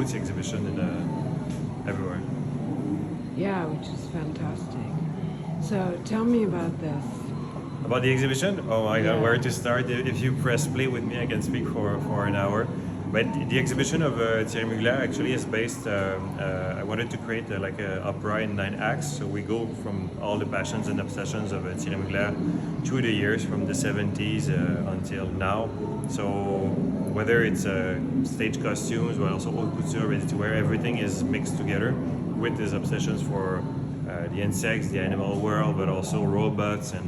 Gautier exhibition everywhere. Yeah, which is fantastic. So tell me about this. About the exhibition? Oh my God, Yeah. where to start? If you press play with me, I can speak for an hour. But the exhibition of Thierry Mugler actually is based. I wanted to create like an opera in 9 acts. So we go from all the passions and obsessions of Thierry Mugler through the years, from the 70s until now. So whether it's stage costumes, but also haute couture, ready to wear, everything is mixed together with his obsessions for the insects, the animal world, but also robots and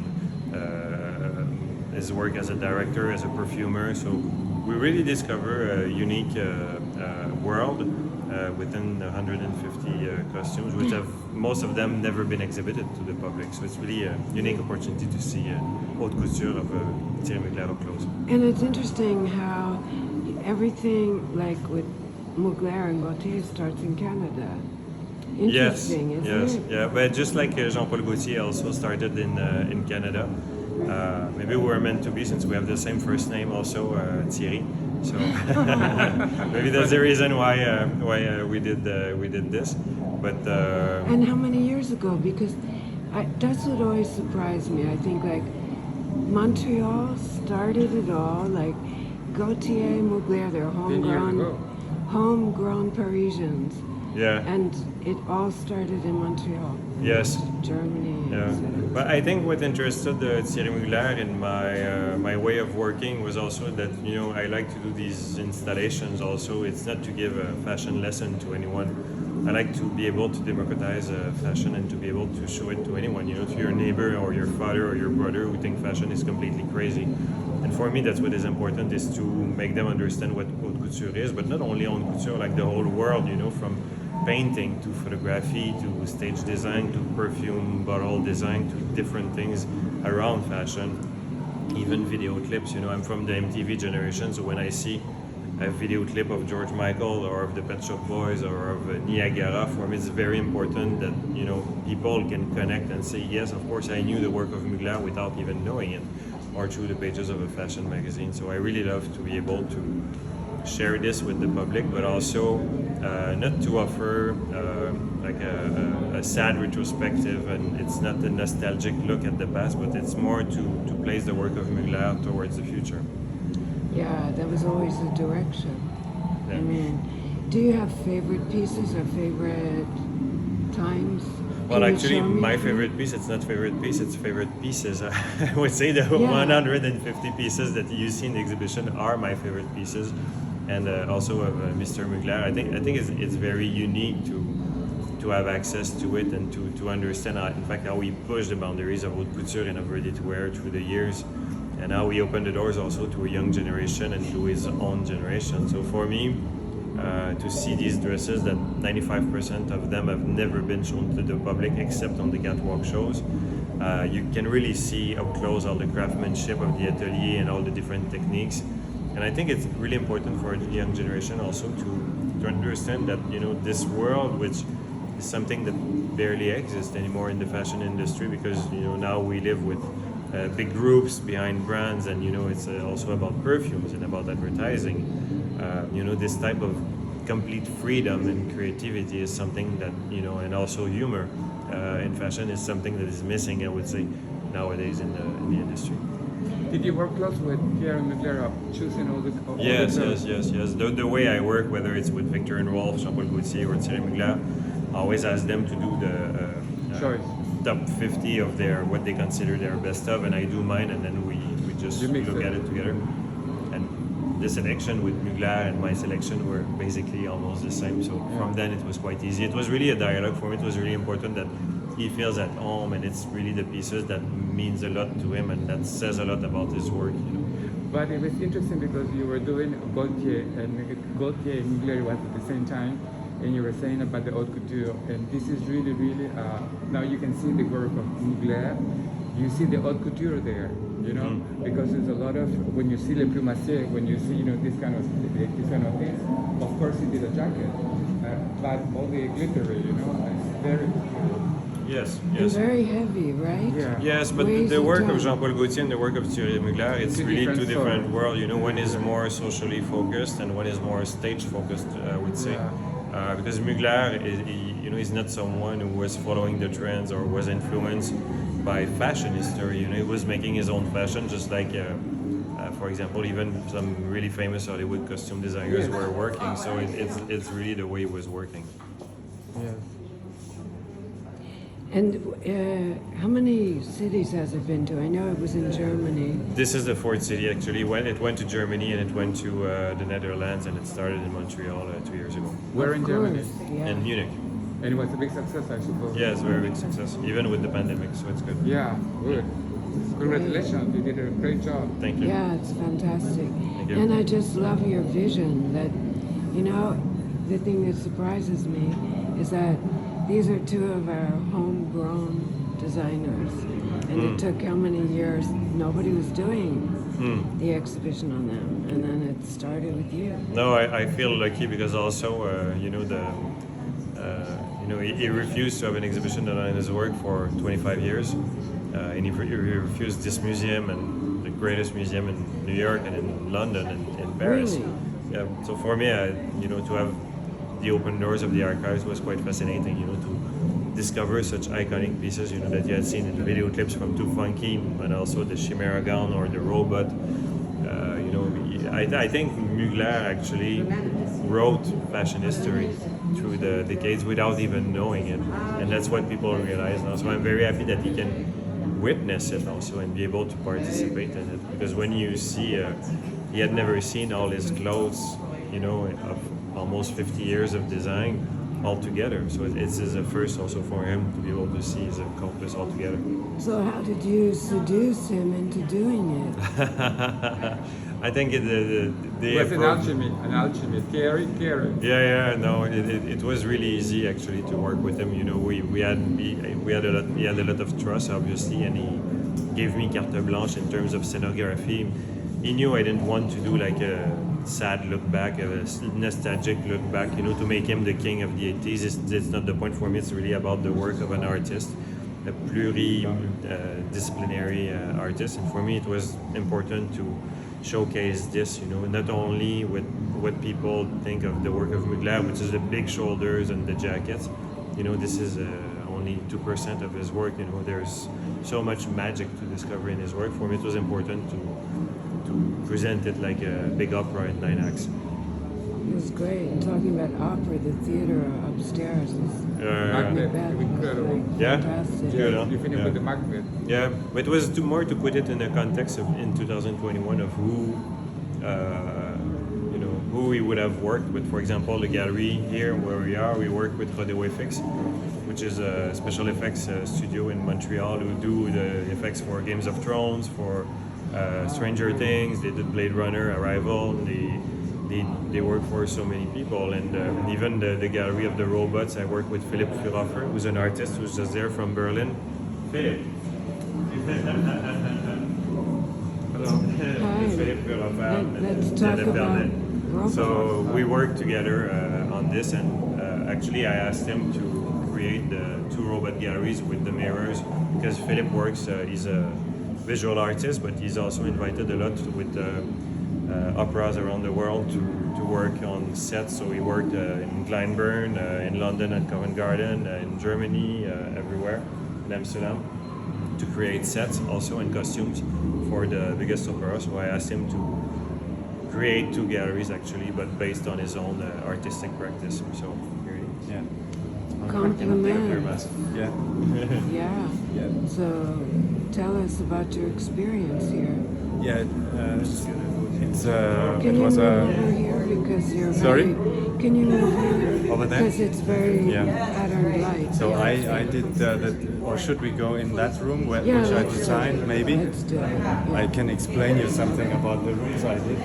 his work as a director, as a perfumer. So we really discover a unique world within 150 costumes, which have most of them never been exhibited to the public. So it's really a unique opportunity to see haute couture of Thierry Mugler up close. And it's interesting how everything, like with Mugler and Gautier, starts in Canada. Interesting, yes, isn't yes, it? yeah. But just like Jean-Paul Gaultier also started in Canada. Maybe we're meant to be, since we have the same first name also, Thierry. So maybe that's the reason why we did this. But And how many years ago? Because that's what always surprised me. I think like Montreal started it all. Like Gautier, Mugler, they're homegrown Parisians. yeah, And it all started in Montreal, yes. Germany. Yeah, etc. but I think what interested Thierry Mugler in my way of working was also that I like to do these installations. Also, it's not to give a fashion lesson to anyone. I like to be able to democratize fashion and to be able to show it to anyone. To your neighbor or your father or your brother who think fashion is completely crazy. And for me, that's what is important, is to make them understand what haute couture is, but not only haute couture, like the whole world. From painting to photography to stage design to perfume bottle design to different things around fashion, even video clips. I'm from the MTV generation, so when I see a video clip of George Michael or of the Pet Shop Boys or of Niagara, for me it's very important that people can connect and say, yes, of course I knew the work of Mugler without even knowing it, or through the pages of a fashion magazine. So I really love to be able to share this with the public, but also not to offer like a sad retrospective, and it's not a nostalgic look at the past, but it's more to place the work of Mugler towards the future. Yeah, that was always the direction. Yeah. I mean, do you have favorite pieces or favorite times? Well, Can you actually, show me my a few? favorite piece, it's not favorite piece, it's favorite pieces. I would say the Yeah. 150 pieces that you see in the exhibition are my favorite pieces. And also of Mr. Mugler. I think it's very unique to have access to it and to understand in fact how we push the boundaries of haute couture and of ready to wear through the years, and how we open the doors also to a young generation and to his own generation. So for me, to see these dresses that 95% of them have never been shown to the public except on the catwalk shows, you can really see up close all the craftsmanship of the atelier and all the different techniques. And I think it's really important for the young generation also to understand that this world, which is something that barely exists anymore in the fashion industry, because now we live with big groups behind brands, and it's also about perfumes and about advertising. This type of complete freedom and creativity is something that and also humor in fashion is something that is missing, I would say, nowadays in the industry. Did you work close with Thierry Mugler choosing all the Yes. the The way I work, whether it's with Victor and Rolf, Jean-Paul Gaultier, or Thierry Mugler, I always ask them to do the choice? top 50 of what they consider their best of, and I do mine, and then we just You mix look it. at it together. And the selection with Mugler and my selection were basically almost the same. So from then it was quite easy. It was really a dialogue for me. It was really important that he feels at home, and it's really the pieces that means a lot to him and that says a lot about his work. But it was interesting because you were doing Gautier and Mugler was at the same time, and you were saying about the haute couture, and this is really, now you can see the work of Mugler, you see the haute couture there, because there's a lot of, when you see Le Plumassier, when you see, this kind of things, of course he did a jacket, but all the glittery, it's very cool. Yes. And very heavy, right? Yeah. Yes, but Weighs the it work down. of Jean-Paul Gaultier and the work of Thierry Mugler, it's Two really different two different stories. worlds. One is more socially focused and one is more stage focused, I would say. Yeah. because Mugler is not someone who was following the trends or was influenced by fashion history. He was making his own fashion, just like for example, even some really famous Hollywood costume designers were working. So it's really the way he was working. Yes. And how many cities has it been to? I know it was in Germany. This is the fourth city actually. It went to Germany and it went to the Netherlands and it started in Montreal 2 years ago. Where Of in Germany? course, yeah. In Munich. And it was a big success, I suppose. Yeah, it's a very big success, even with the pandemic, so it's good. Yeah, good. Congratulations, you did a great job. Thank you. Yeah, it's fantastic. you. And I just love your vision that, the thing that surprises me is that these are two of our homegrown designers. And it took how many years? Nobody was doing the exhibition on them. And then it started with you. No, I feel lucky because also, he refused to have an exhibition on his work for 25 years. And he refused this museum and the greatest museum in New York and in London and in Paris. Really? Yeah. So for me, to have the open doors of the archives was quite fascinating. To discover such iconic pieces. That you had seen in the video clips from Too Funky, and also the Chimera gown or the robot. I think Mugler actually wrote fashion history through the decades without even knowing it, and that's what people realize now. So I'm very happy that he can witness it also and be able to participate in it, because when you see he had never seen all his clothes of almost 50 years of design all together, so it's a first also for him to be able to see his corpus all together. So how did you seduce him into doing it? I think It was an alchemy. Thierry. Yeah, no, it was really easy actually to work with him. We had a lot of trust, obviously, and he gave me carte blanche in terms of scenography. He knew I didn't want to do like a sad look back, a nostalgic look back, to make him the king of the 80s. It's not the point for me. It's really about the work of an artist, a disciplinary artist, and for me it was important to showcase this, not only with what people think of the work of Mugler, which is the big shoulders and the jackets. This is only 2% of his work. There's so much magic to discover in his work. For me, it was important to present it like a big opera in 9 acts. It was great. And talking about opera, the theater upstairs is Macbeth was incredible. like Yeah? fantastic. Good, huh? You finished Yeah. with the Macbeth. Yeah, but it was more to put it in the context of in 2021 of who we would have worked with. For example, the gallery here where we are, we work with Rodeo FX, which is a special effects studio in Montreal who do the effects for Games of Thrones, for Stranger Things. They did Blade Runner, Arrival. They work for so many people, and even the gallery of the robots. I work with Philipp Fürhofer, who's an artist who's just there from Berlin. Philip. Hello. Hi. Philipp Fürhofer. Let's talk about robots. So we worked together on this, and actually I asked him to create the 2 robot galleries with the mirrors, because Philip works. He's a visual artist, but he's also invited a lot with operas around the world to work on sets. So he worked in Glenburn, in London at Covent Garden, in Germany, everywhere, in Amsterdam, to create sets also and costumes for the biggest opera. So I asked him to create 2 galleries actually, but based on his own artistic practice. So here he is. Yeah. Compliment. Yeah. Yeah. Yeah. So tell us about your experience here. Yeah. It's Can it you was move a. over here because you're Sorry? very, can you move here? Over there? Because it's very Yeah. patterned light. So I did that, or should we go in that room Yeah, which I let's designed? do it. Maybe Let's do it. Yeah. I can explain you something about the rooms I did.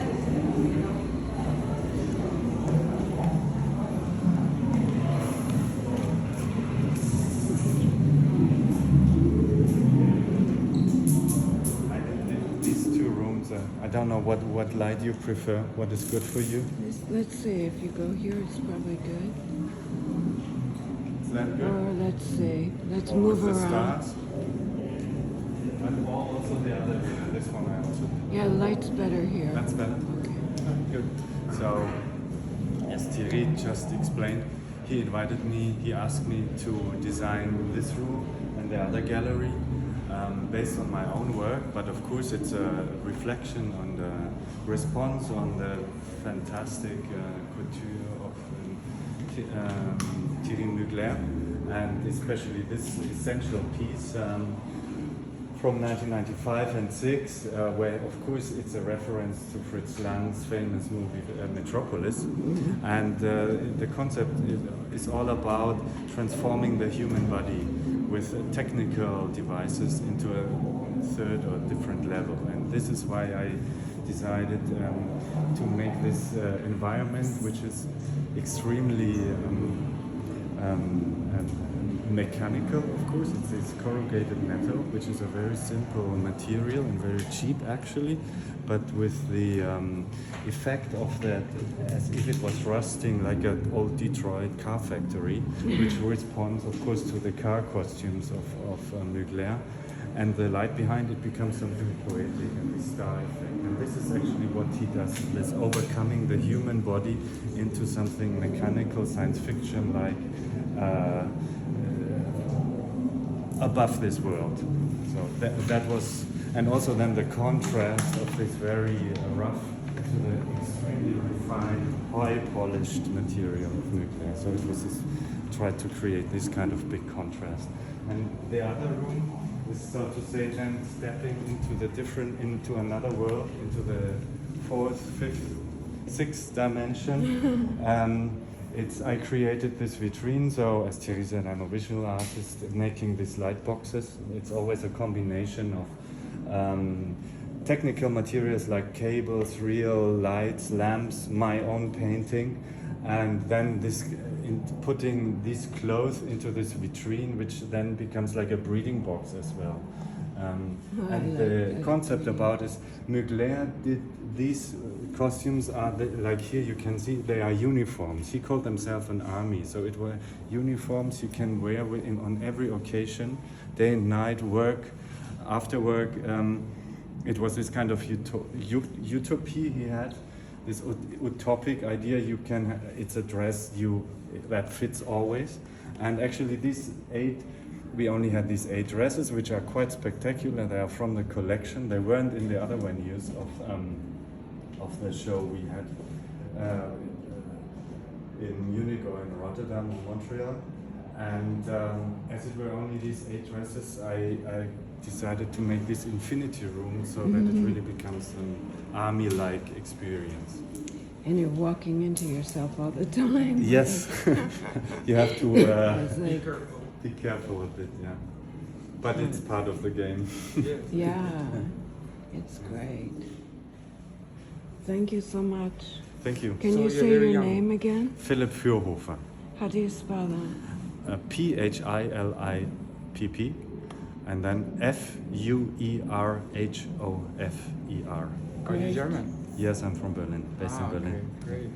These 2 rooms. I don't know what light you prefer. What is good for you? Let's see, if you go here, it's probably good. Is that Or let's see, let's Or move with the around. stars? And also the other, this one I also. Yeah, light's better here. That's better. Okay. Good. So, yes. as Thierry just explained, he invited me, he asked me to design this room and the other gallery based on my own work, but of course it's a reflection on the response on the fantastic couture of Thierry Mugler, and especially this essential piece from 1995 and 6, where of course it's a reference to Fritz Lang's famous movie Metropolis, and the concept is all about transforming the human body with technical devices into a third or different level, and this is why I decided to make this environment, which is extremely mechanical. Of course, it's corrugated metal, which is a very simple material and very cheap actually, but with the effect of that as if it was rusting like an old Detroit car factory, which responds of course to the car costumes of Mugler, and the light behind it becomes something poetic and the star effect. And this is actually what he does, this overcoming the human body into something mechanical, science fiction like above this world. So that was, and also then the contrast of this very rough to the extremely refined, high polished material of Mugler. So it was this, tried to create this kind of big contrast. And the other room is, so to say, then stepping into the different, into another world, into the fourth, fifth, sixth dimension. I created this vitrine, so as Thierry said, I'm a visual artist making these light boxes. It's always a combination of technical materials like cables, real lights, lamps, my own painting, and then putting these clothes into this vitrine, which then becomes like a breeding box as well. And the concept about is Mugler did these costumes are like here you can see they are uniforms. He called himself an army, so it were uniforms you can wear on every occasion, day and night, work, after work. It was this kind of utopia he had, this utopic idea. It's a dress that fits always, and actually we only had these 8 dresses, which are quite spectacular. They are from the collection. They weren't in the other venues of the show we had in Munich or in Rotterdam or Montreal. And as it were only these 8 dresses, I decided to make this infinity room so that it really becomes an army-like experience. And you're walking into yourself all the time. Yes, you have to be careful a bit, yeah. But it's part of the game. Yeah, it's great. Thank you so much. Thank you. Can you say your name again? Philipp Fürhofer. How do you spell that? Philipp, and then Fuerhofer. Are you German? Yes, I'm from Berlin, based in Berlin. Okay, great.